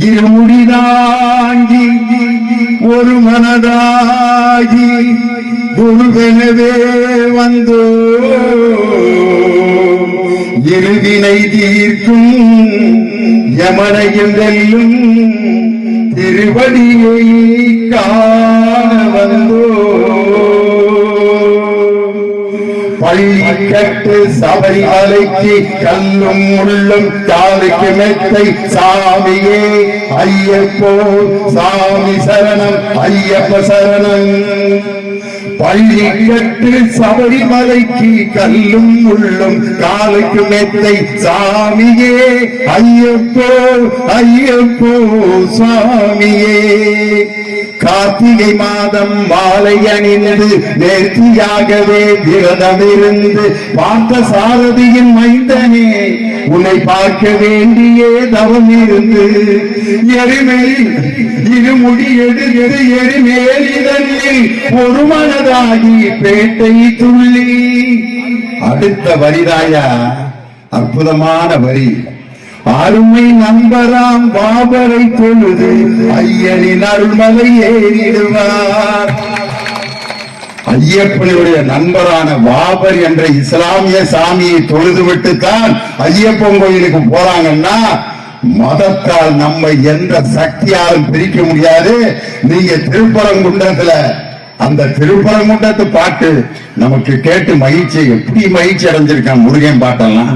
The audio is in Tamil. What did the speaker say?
இருமுடிதாங்கி ஒரு மனதாகி குருவெனவே வந்தோ இருவினை தீர்க்கும் யமனையும் வெல்லும் திருவடியை காண வந்தோ பள்ளிக்கட்டு சபரிமலைக்கு கல்லும் முள்ளும் காலுக்கு மெத்தை சாமியே ஐயப்போ சாமி சரணம் ஐயப்ப சரணம் பள்ளிக்கட்டு சபரிமலைக்கு கல்லும் முள்ளும் காலுக்கு மெத்தை சாமியே ஐயப்போ ஐயப்போ சாமியே கார்த்திகை மாதம் மாலை அணிந்து நேர்த்தியாகவே விரதமிருந்து பார்த்த சாரதியின் மைந்தனே உன்னை பார்க்க வேண்டியே தவம் இருந்து எருமை இருமுடி எடுத்து எரிமேல் இதனில் ஒரு மனதாகி பேட்டை துள்ளி. அடுத்த வரிதாயா அற்புதமான வரி. அருமை நண்பராம் பாபரை தொழுது ஐயனின் அருள்மலை ஏறிடுவார். ஐயப்பனுடைய நண்பரான பாபர் என்ற இஸ்லாமிய சாமியை தொழுது விட்டுத்தான் ஐயப்பன் கோயிலுக்கு போறாங்கன்னா மதத்தால் நம்மை எந்த சக்தியாலும் பிரிக்க முடியாது. நீங்க திருப்பரங்குன்றத்துல அந்த திருப்பரங்குன்றத்து பாட்டு நமக்கு கேட்டு மகிழ்ச்சி எப்படி மகிழ்ச்சி அடைஞ்சிருக்கான் முருகன் பாட்டெல்லாம்.